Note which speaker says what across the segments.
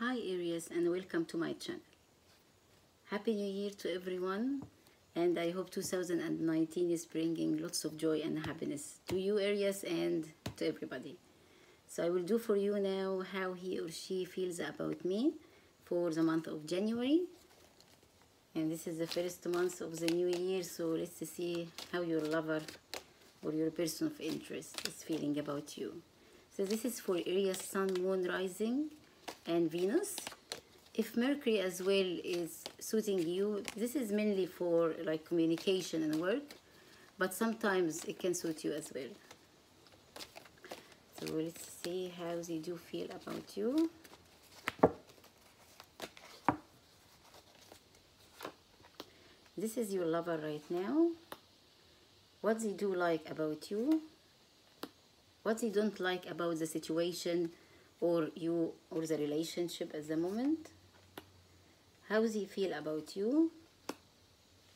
Speaker 1: Hi Aries, and welcome to my channel. Happy New Year to everyone, and I hope 2019 is bringing lots of joy and happiness to you Aries and to everybody. So I will do for you now how he or she feels about me for the month of January. And this is the first month of the new year, so let's see how your lover or your person of interest is feeling about you. So this is for Aries, Sun, Moon, Rising, and Venus. If Mercury as well is suiting you, this is mainly for like communication and work, but sometimes it can suit you as well. So let's see how they do feel about you. This is your lover right now. What they do like about you, what they don't like about the situation or you or the relationship at the moment, how they feel about you,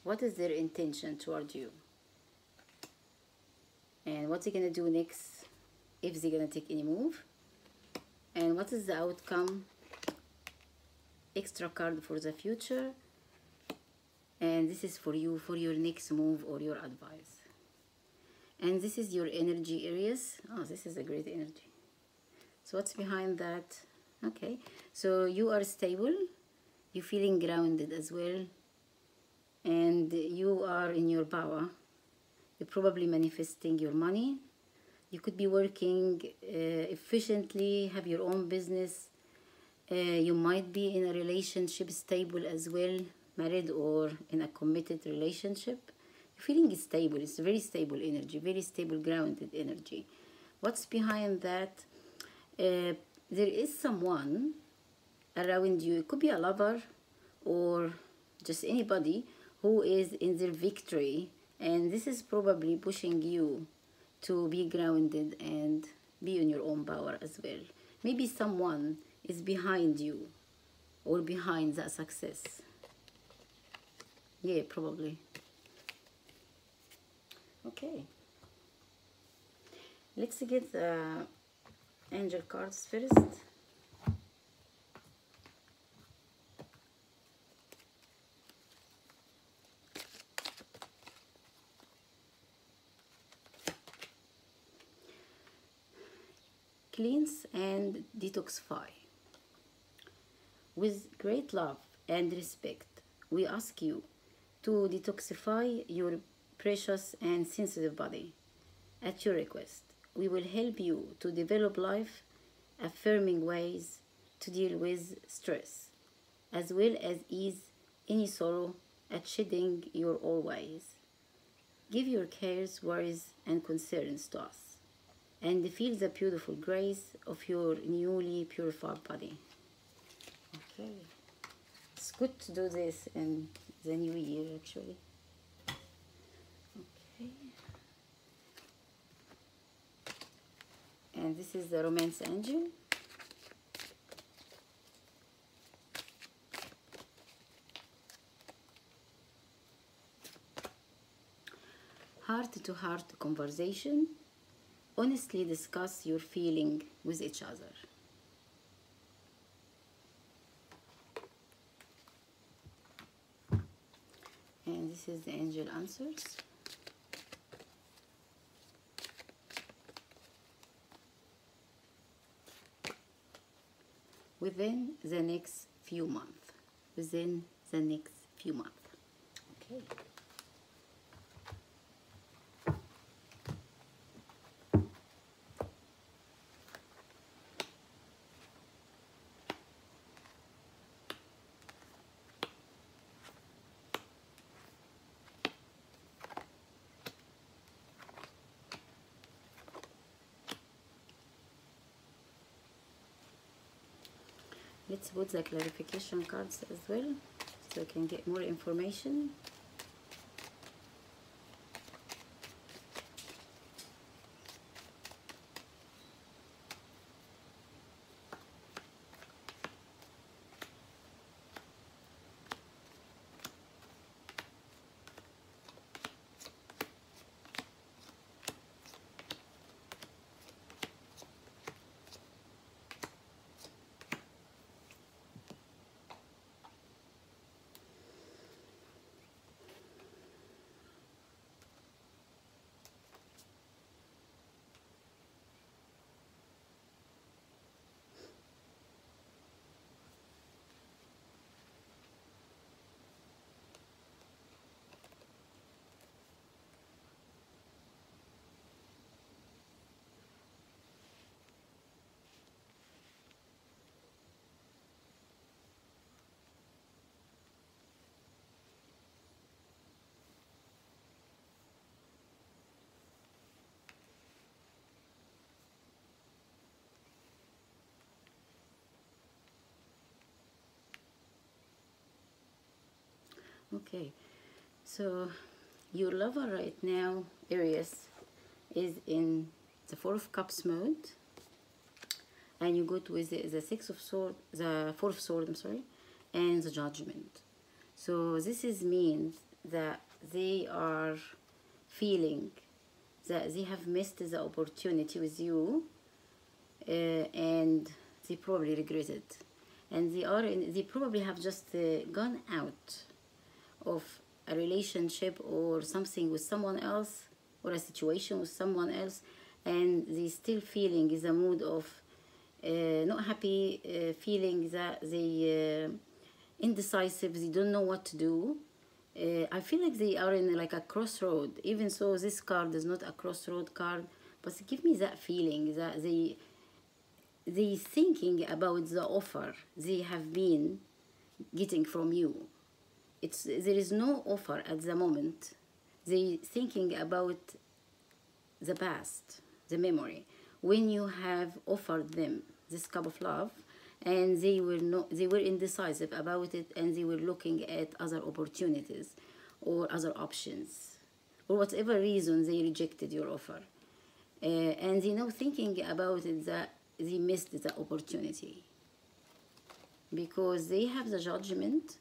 Speaker 1: what is their intention toward you, and what they're gonna do next, if they're gonna take any move, and what is the outcome, extra card for the future, and this is for you, for your next move or your advice. And this is your energy Aries. Oh, this is a great energy. So what's behind that? Okay, so you are stable, you're feeling grounded as well, and you are in your power. You're probably manifesting your money. You could be working efficiently, have your own business. You might be in a relationship, stable as well, married or in a committed relationship. You're feeling stable. It's very stable energy, very stable, grounded energy. What's behind that? There is someone around you. It could be a lover or just anybody who is in their victory, and this is probably pushing you to be grounded and be in your own power as well. Maybe someone is behind you or behind that success. Yeah, probably. Okay, let's get the angel cards first. Cleanse and detoxify. With great love and respect, we ask you to detoxify your precious and sensitive body. At your request, we will help you to develop life affirming ways to deal with stress, as well as ease any sorrow at shedding your old ways. Give your cares, worries, and concerns to us, and feel the beautiful grace of your newly purified body. Okay, it's good to do this in the new year actually. Okay, and this is the romance angel. Heart-to-heart conversation. Honestly discuss your feeling with each other. And this is the angel answers. Within the next few months. Within the next few months. Okay. Let's put the clarification cards as well, so I can get more information. Okay, so your lover right now, Aries, is in the Four of Cups mode, and you go to the Six of Swords, the Four of Swords, I'm sorry, and the Judgment. So this means that they are feeling that they have missed the opportunity with you, and they probably regret it, and they probably have just gone out of a relationship or something with someone else, or a situation with someone else, and they still feeling the mood of not happy, feeling that they indecisive, they don't know what to do. I feel like they are in like a crossroad, even so this card is not a crossroad card, but give me that feeling that they thinking about the offer they have been getting from you. There is no offer at the moment. They thinking about the past, the memory, when you have offered them this cup of love, and they were indecisive about it, and they were looking at other opportunities or other options, or whatever reason they rejected your offer, and they now thinking about it that they missed the opportunity, because they have the Judgment.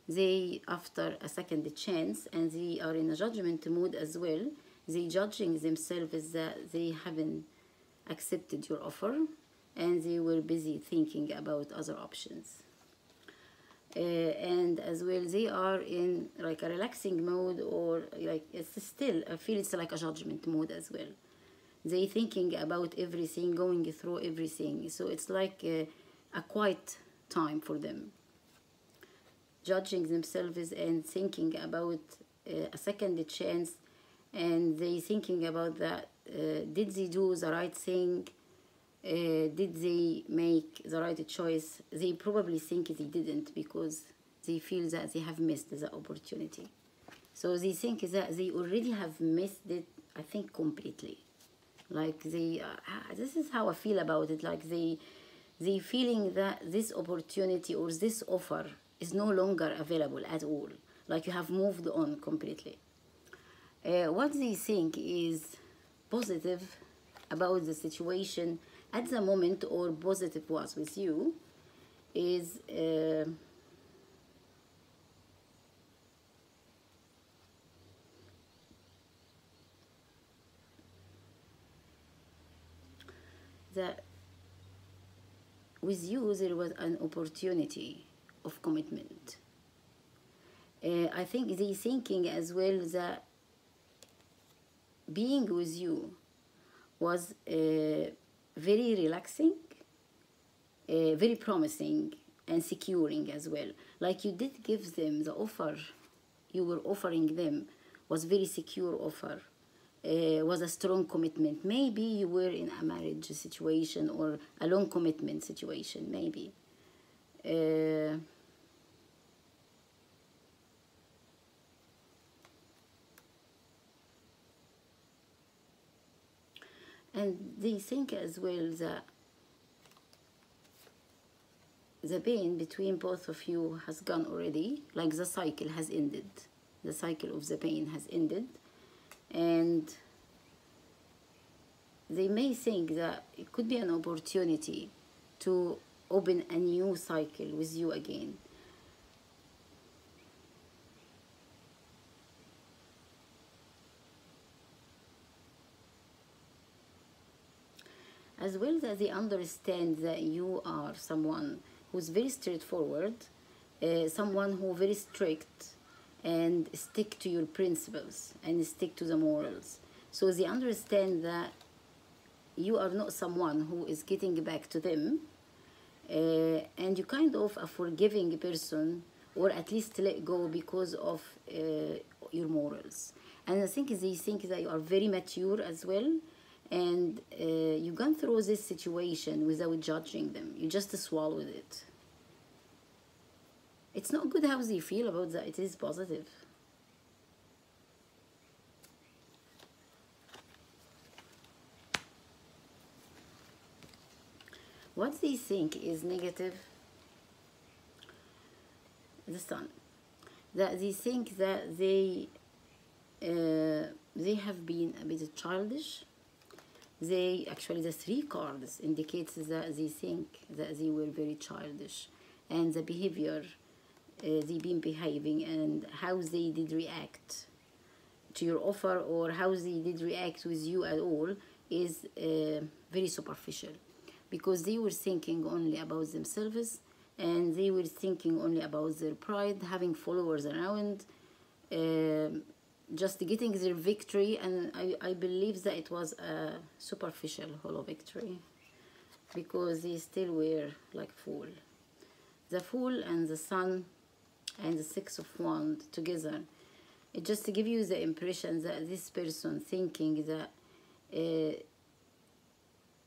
Speaker 1: They after a second chance, and they are in a judgment mood as well. They judging themselves that they haven't accepted your offer, and they were busy thinking about other options. And as well, they are in like a relaxing mode, or like it's still, I feel it's like a judgment mode as well. They thinking about everything, going through everything. So it's like a quiet time for them, judging themselves and thinking about a second chance, and they thinking about that, did they do the right thing, did they make the right choice? They probably think they didn't, because they feel that they have missed the opportunity. So they think that they already have missed it, I think, completely. Like they this is how I feel about it, like they feeling that this opportunity or this offer is no longer available at all, like you have moved on completely. What they think is positive about the situation at the moment, or positive was with you, is that with you there was an opportunity of commitment. I think they thinking as well that being with you was very relaxing, very promising, and securing as well. Like you did give them the offer you were offering them, was very secure offer, was a strong commitment. Maybe you were in a marriage situation or a long commitment situation, maybe. And they think as well that the pain between both of you has gone already, like the cycle has ended. The cycle of the pain has ended. And they may think that it could be an opportunity to open a new cycle with you again. As well as they understand that you are someone who's very straightforward, someone who very strict and stick to your principles and stick to the morals. So they understand that you are not someone who is getting back to them, and you kind of a forgiving person, or at least let go because of your morals. And I think they think that you are very mature as well, and you've gone through this situation without judging them. You just swallowed it. It's not good how they feel about that. It is positive. What they think is negative, the Sun. that they think that they have been a bit childish. They actually, the three cards indicates that they think that they were very childish, and the behavior they been behaving and how they did react to your offer, or how they did react with you at all, is very superficial, because they were thinking only about themselves, and they were thinking only about their pride, having followers around, just getting their victory. And I believe that it was a superficial hollow victory, because they still were like fool. The fool and the sun and the Six of Wands together, it just to give you the impression that this person thinking that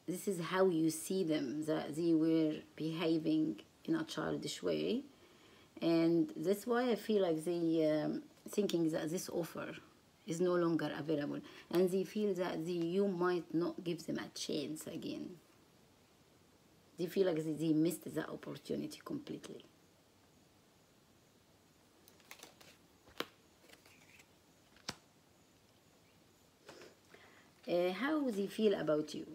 Speaker 1: this is how you see them, that they were behaving in a childish way. And that's why I feel like they thinking that this offer is no longer available, and they feel that you might not give them a chance again. They feel like they missed that opportunity completely. How they feel about you.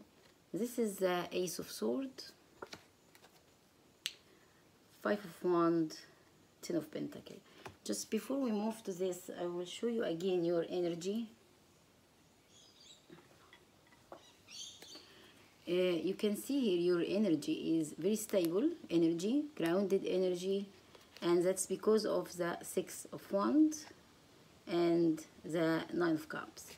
Speaker 1: This is the Ace of Swords, Five of Wands, Ten of Pentacles. Just before we move to this, I will show you again your energy. You can see here your energy is very stable energy, grounded energy, and that's because of the Six of Wands and the Nine of Cups.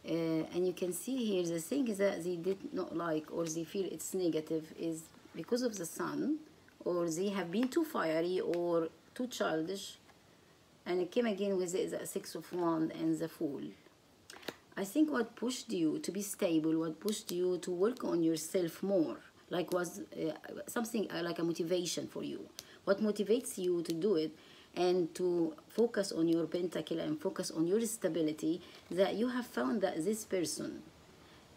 Speaker 1: And you can see here the thing that they did not like, or they feel it's negative, is because of the Sun, or they have been too fiery or too childish. And it came again with the Six of Wands and the Fool. I think what pushed you to be stable, what pushed you to work on yourself more, like was something like a motivation for you. What motivates you to do it and to focus on your pentacle and focus on your stability, that you have found that this person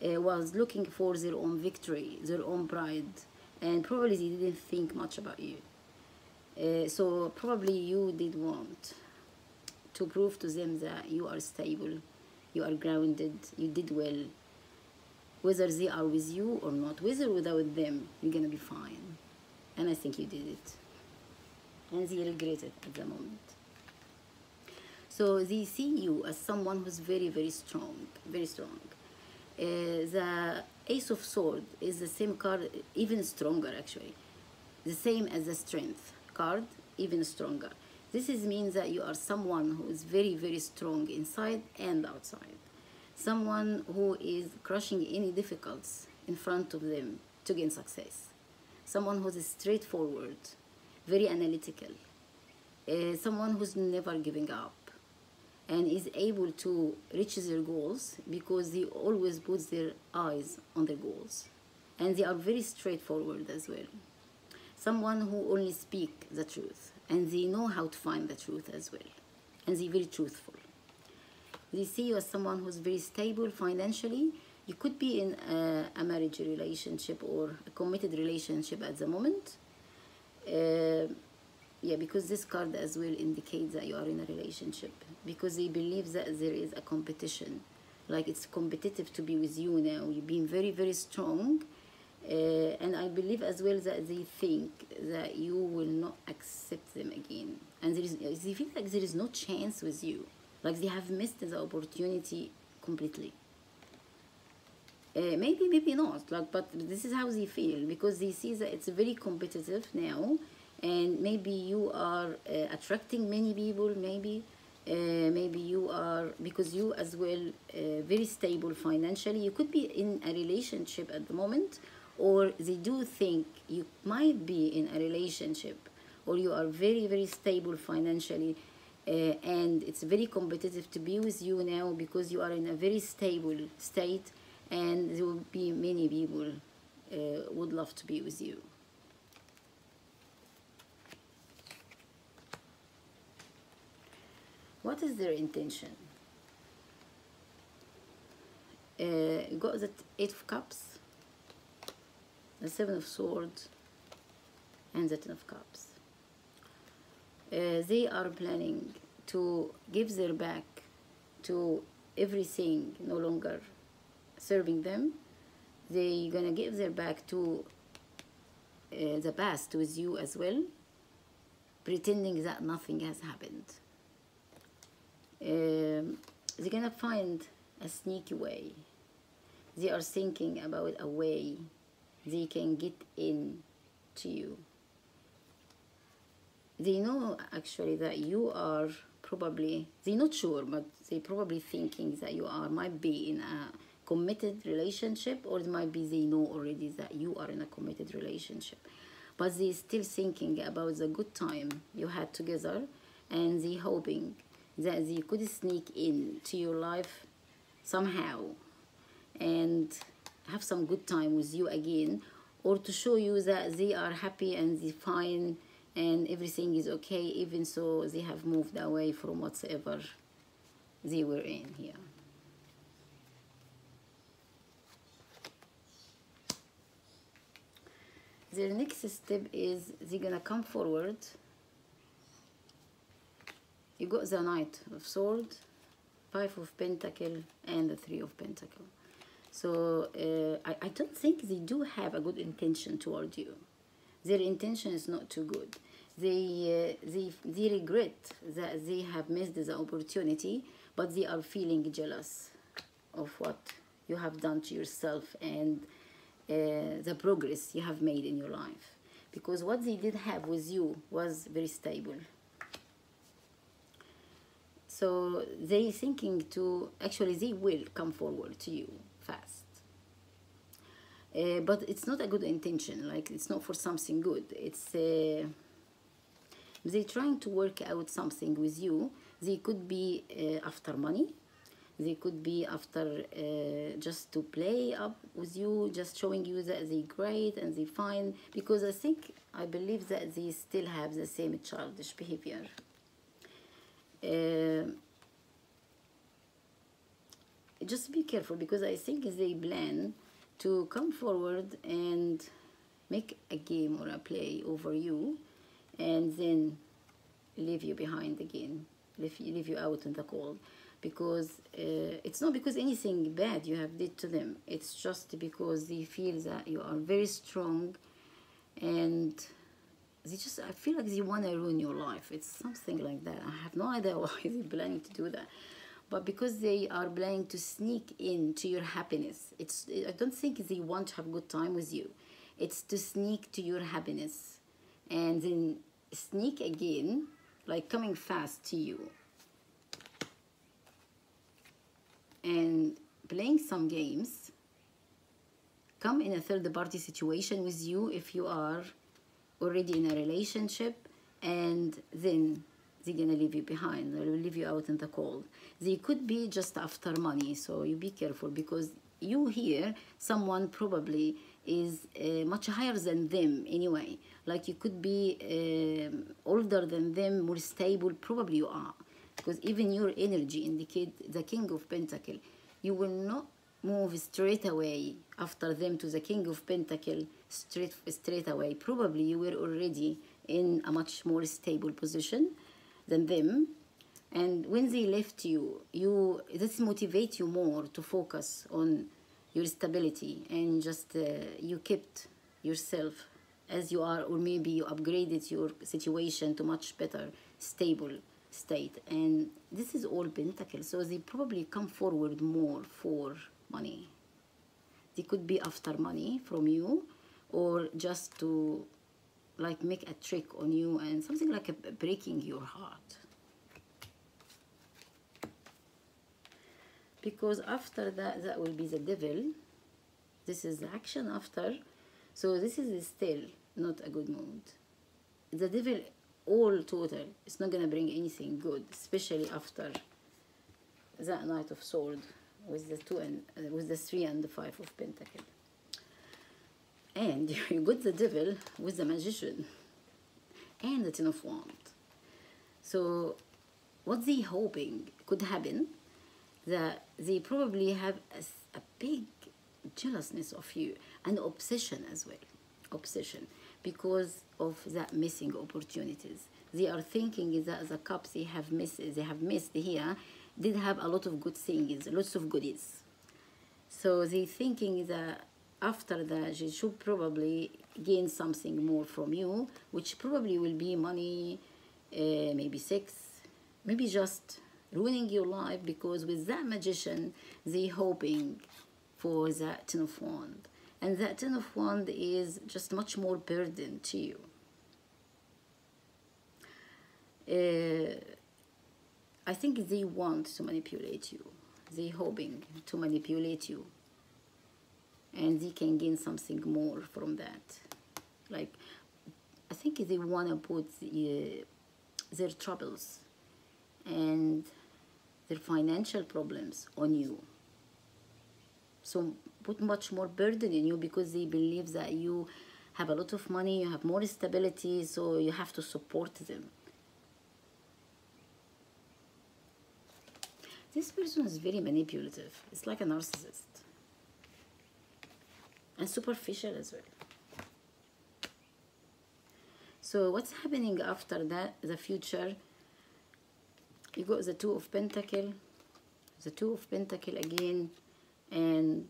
Speaker 1: was looking for their own victory, their own pride, and probably they didn't think much about you. So probably you did want to prove to them that you are stable, you are grounded, you did well. Whether they are with you or not, with or without them, you're gonna be fine. And I think you did it. And they regret it at the moment. So they see you as someone who's very, very strong, very strong. The Ace of Swords is the same card, even stronger actually. The same as the Strength card, even stronger. This means that you are someone who is very, very strong inside and outside. Someone who is crushing any difficulties in front of them to gain success. Someone who is straightforward, very analytical. Someone who's never giving up and is able to reach their goals because they always put their eyes on their goals. And they are very straightforward as well. Someone who only speak the truth, and they know how to find the truth as well. And they're very truthful. They see you as someone who's very stable financially. You could be in a marriage relationship or a committed relationship at the moment. Yeah, because this card as well indicates that you are in a relationship, because they believe that there is a competition, like it's competitive to be with you now. You've been very, very strong, and I believe as well that they think that you will not accept them again, and they feel like there is no chance with you, like they have missed the opportunity completely. Maybe not, like, but this is how they feel, because they see that it's very competitive now. And maybe you are attracting many people, maybe you are, because you as well very stable financially. You could be in a relationship at the moment, or they do think you might be in a relationship, or you are very, very stable financially, and it's very competitive to be with you now because you are in a very stable state, and there will be many people would love to be with you. What is their intention? You got the Eight of Cups, the Seven of Swords, and the Ten of Cups. They are planning to give their back to everything no longer serving them. They're gonna give their back to the past with you as well, pretending that nothing has happened. They're gonna find a sneaky way. They are thinking about a way they can get in to you. They know actually that you are probably, they're not sure, but they probably thinking that you are, might be in a committed relationship, or it might be they know already that you are in a committed relationship. But they still thinking about the good time you had together, and they hoping that they could sneak in to your life somehow and have some good time with you again, or to show you that they are happy and they're fine and everything is okay, even so they have moved away from whatsoever they were in here. Their next step is they're gonna come forward. You got the Knight of Swords, 5 of Pentacles, and the 3 of Pentacles. So I don't think they do have a good intention toward you. Their intention is not too good. They regret that they have missed the opportunity, but they are feeling jealous of what you have done to yourself and the progress you have made in your life. Because what they did have with you was very stable. So they thinking to, actually they will come forward to you fast. But it's not a good intention, like it's not for something good. It's they're trying to work out something with you. They could be after money. They could be after just to play up with you, just showing you that they're great and they're fine. Because I believe that they still have the same childish behavior. Just be careful, because I think they plan to come forward and make a game or a play over you, and then leave you behind again, leave you out in the cold. Because it's not because anything bad you have did to them. It's just because they feel that you are very strong, and I feel like they want to ruin your life. It's something like that. I have no idea why they're planning to do that. But because they are planning to sneak into your happiness. I don't think they want to have a good time with you. It's to sneak to your happiness and then sneak again, like coming fast to you and playing some games, come in a third party situation with you if you are already in a relationship, and then they're gonna leave you behind. They'll leave you out in the cold. They could be just after money, so you be careful, because you here, someone probably is much higher than them anyway. Like you could be older than them, more stable, probably you are. Because even your energy indicate the King of Pentacles. You will not move straight away after them to the King of Pentacles straight away. Probably you were already in a much more stable position than them, and when they left you, this motivate you more to focus on your stability, and just you kept yourself as you are, or maybe you upgraded your situation to much better stable state. And this is all Pentacles, so they probably come forward more for money. They could be after money from you, or just to like make a trick on you, and something like breaking your heart. Because after that, that will be the devil. This is the action after. So this is still not a good mood. The devil, all total, it's not going to bring anything good, especially after that Knight of Swords with the 2 and with the 3 and the 5 of Pentacles. And you got the devil with the Magician and the 10 of Wands. So what they hoping could happen, that they probably have a big jealousness of you, and obsession as well. Obsession. because of that missing opportunities. They are thinking that the cups they have missed here did have a lot of good things, lots of goodies. So they thinking that after that they should probably gain something more from you, which probably will be money, maybe sex, maybe just ruining your life, because with that magician they hoping for that Ten of Wands. And that Ten of Wands is just much more burden to you. I think they want to manipulate you. They hoping to manipulate you. And they can gain something more from that. Like, I think they want to put their troubles and their financial problems on you. So put much more burden in you, because they believe that you have a lot of money, you have more stability, so you have to support them. This person is very manipulative. It's like a narcissist. And superficial as well. So what's happening after that, the future? You got the Two of Pentacles, the Two of Pentacles again, and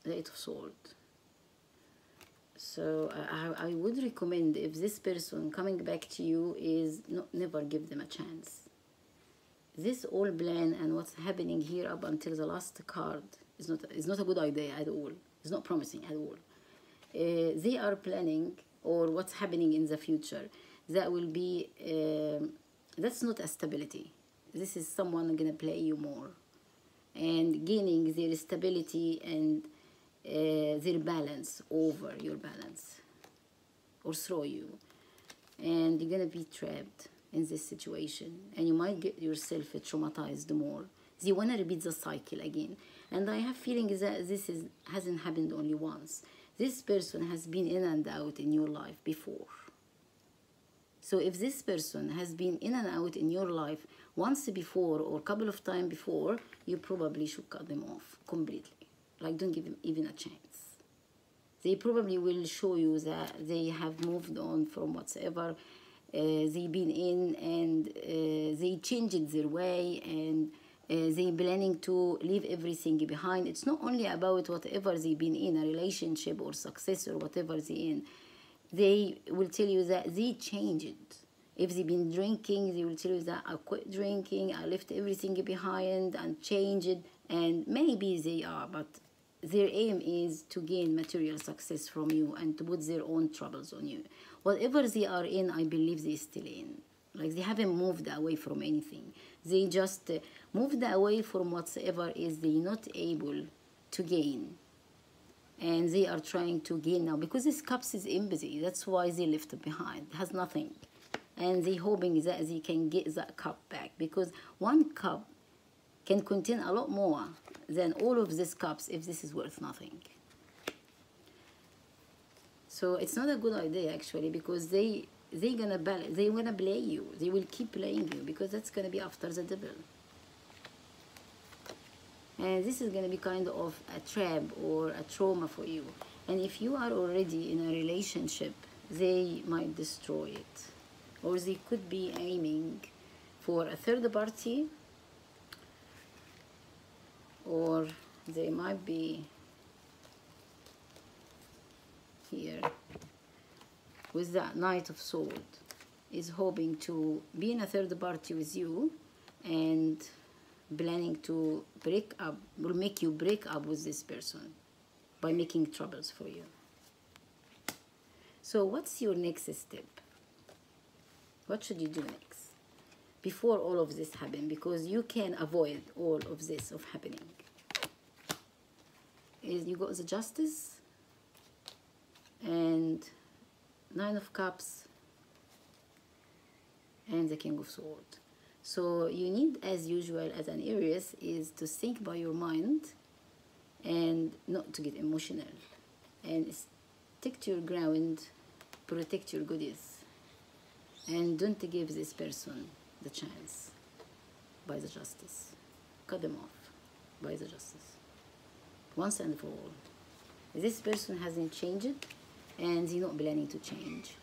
Speaker 1: the Eight of Swords. So I would recommend, if this person coming back to you, is never give them a chance. This all plan and what's happening here up until the last card is not a good idea at all. It's not promising at all. They are planning, or what's happening in the future, that will be, that's not a stability. This is someone gonna play you more and gaining their stability and their balance over your balance, or throw you, and you're gonna be trapped in this situation, and you might get yourself traumatized more. They want to repeat the cycle again, and I have feeling that this hasn't happened only once. This person has been in and out in your life before. So if this person has been in and out in your life once before, or a couple of times before, you probably should cut them off completely. Like, don't give them even a chance. They probably will show you that they have moved on from whatever they've been in, and they changed their way, and they planning to leave everything behind. It's not only about whatever they've been in, a relationship or success or whatever they're in. They will tell you that they changed. If they've been drinking, they will tell you that I quit drinking, I left everything behind and changed. And maybe they are, but their aim is to gain material success from you and to put their own troubles on you. Whatever they are in, I believe they're still in. Like, they haven't moved away from anything. They just moved away from whatever is they not able to gain. And they are trying to gain now. Because this cups is empty. That's why they left it behind. It has nothing. And they hoping that they can get that cup back. Because one cup can contain a lot more than all of these cups if this is worth nothing. So it's not a good idea, actually, because they wanna play you. They will keep playing you, because that's gonna be after the devil. And this is gonna be kind of a trap or a trauma for you. And if you are already in a relationship, they might destroy it. Or they could be aiming for a third party, or they might be here with that Knight of Swords, is hoping to be in a third party with you and planning to break up, will make you break up with this person by making troubles for you. So what's your next step? What should you do next before all of this happens? Because you can avoid all of this of happening. Is you got the Justice and Nine of Cups and the King of Swords. So you need, as usual, as an Aries, is to think by your mind and not to get emotional, and stick to your ground, protect your goodies, and don't give this person the chance by the Justice. Cut them off by the Justice once and for all. This person hasn't changed, and they're not planning to change.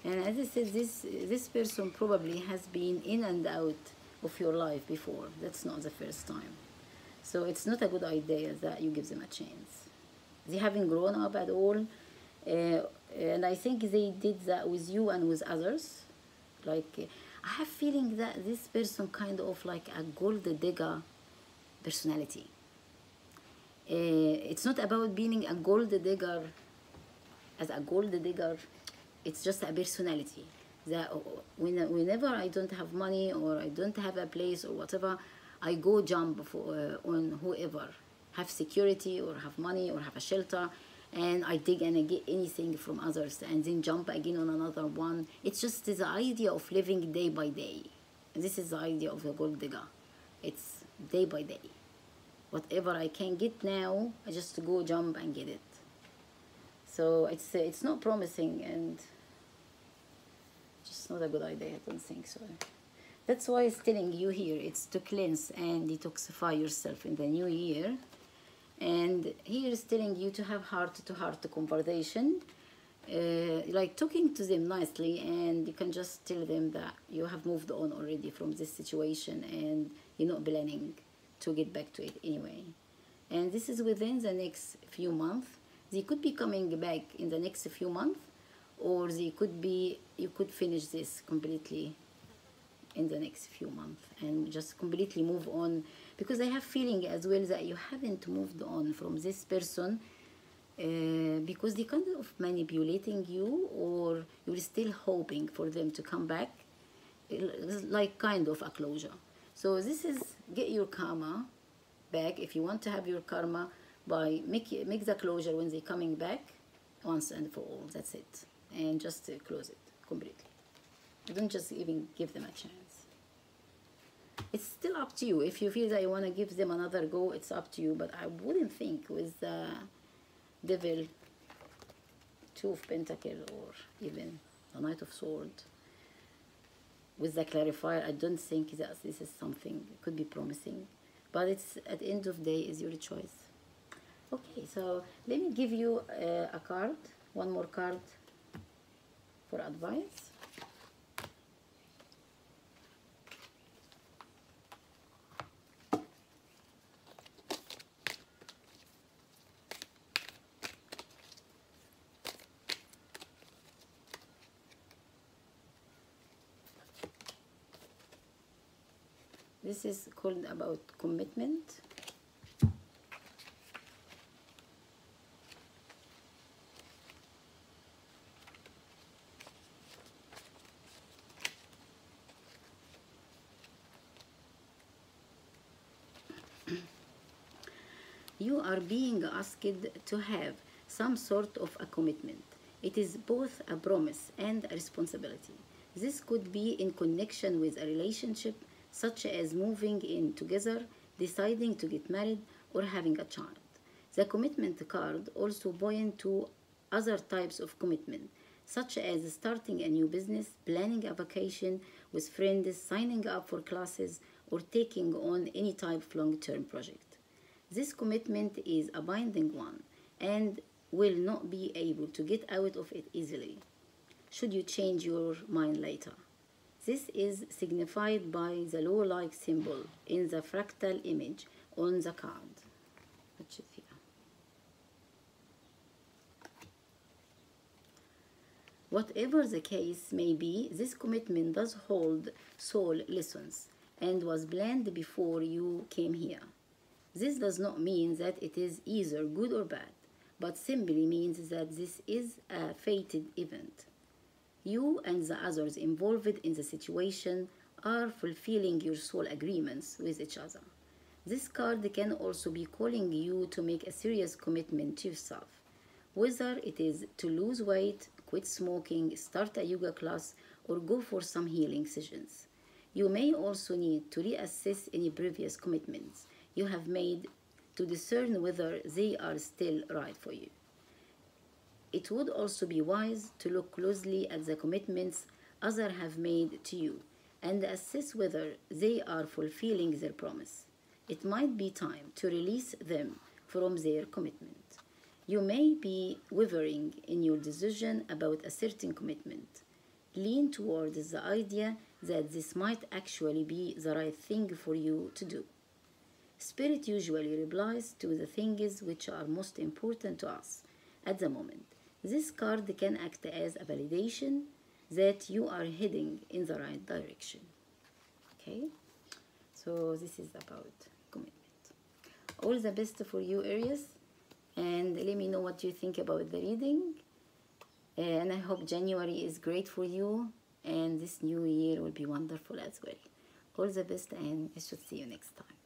Speaker 1: And as I said, this person probably has been in and out of your life before. That's not the first time. So it's not a good idea that you give them a chance. They haven't grown up at all. And I think they did that with you and with others. Like, I have feeling that this person kind of like a gold digger personality. It's not about being a gold digger as a gold digger. It's just a personality that whenever I don't have money or I don't have a place or whatever, I go jump on whoever have security or have money or have a shelter, and I dig and I get anything from others and then jump again on another one. It's just the idea of living day by day. And this is the idea of the gold digger. It's day by day. Whatever I can get now, I just go jump and get it. So it's not promising, and just not a good idea. I don't think so. That's why it's telling you here, it's to cleanse and detoxify yourself in the new year. And here is telling you to have heart-to-heart conversation, like talking to them nicely, and you can just tell them that you have moved on already from this situation and you're not planning to get back to it anyway. And this is within the next few months. They could be coming back in the next few months, or they could be, you could finish this completely in the next few months and just completely move on, because I have feeling as well that you haven't moved on from this person because they kind of manipulating you, or you're still hoping for them to come back. It's like kind of a closure. So this is get your karma back if you want to have your karma, by make the closure when they're coming back once and for all. That's it. And just close it completely. Don't just even give them a chance. It's still up to you. If you feel that you want to give them another go, it's up to you. But I wouldn't think with the Devil, Two of Pentacles, or even the Knight of Swords, with the clarifier, I don't think that this is something could be promising. But it's at the end of the day is your choice. Okay, so let me give you a card, one more card for advice. This is called about commitment. You are being asked to have some sort of a commitment. It is both a promise and a responsibility. This could be in connection with a relationship, such as moving in together, deciding to get married, or having a child. The commitment card also points to other types of commitment, such as starting a new business, planning a vacation with friends, signing up for classes, or taking on any type of long-term project. This commitment is a binding one and will not be able to get out of it easily, should you change your mind later. This is signified by the law-like symbol in the fractal image on the card, which is here. Whatever the case may be, this commitment does hold soul lessons and was planned before you came here. This does not mean that it is either good or bad, but simply means that this is a fated event. You and the others involved in the situation are fulfilling your soul agreements with each other. This card can also be calling you to make a serious commitment to yourself, whether it is to lose weight, quit smoking, start a yoga class, or go for some healing sessions. You may also need to reassess any previous commitments you have made to discern whether they are still right for you. It would also be wise to look closely at the commitments others have made to you and assess whether they are fulfilling their promise. It might be time to release them from their commitment. You may be wavering in your decision about a certain commitment. Lean towards the idea that this might actually be the right thing for you to do. Spirit usually replies to the things which are most important to us at the moment. This card can act as a validation that you are heading in the right direction. Okay, so this is about commitment. All the best for you, Aries, and let me know what you think about the reading. And I hope January is great for you, and this new year will be wonderful as well. All the best, and I should see you next time.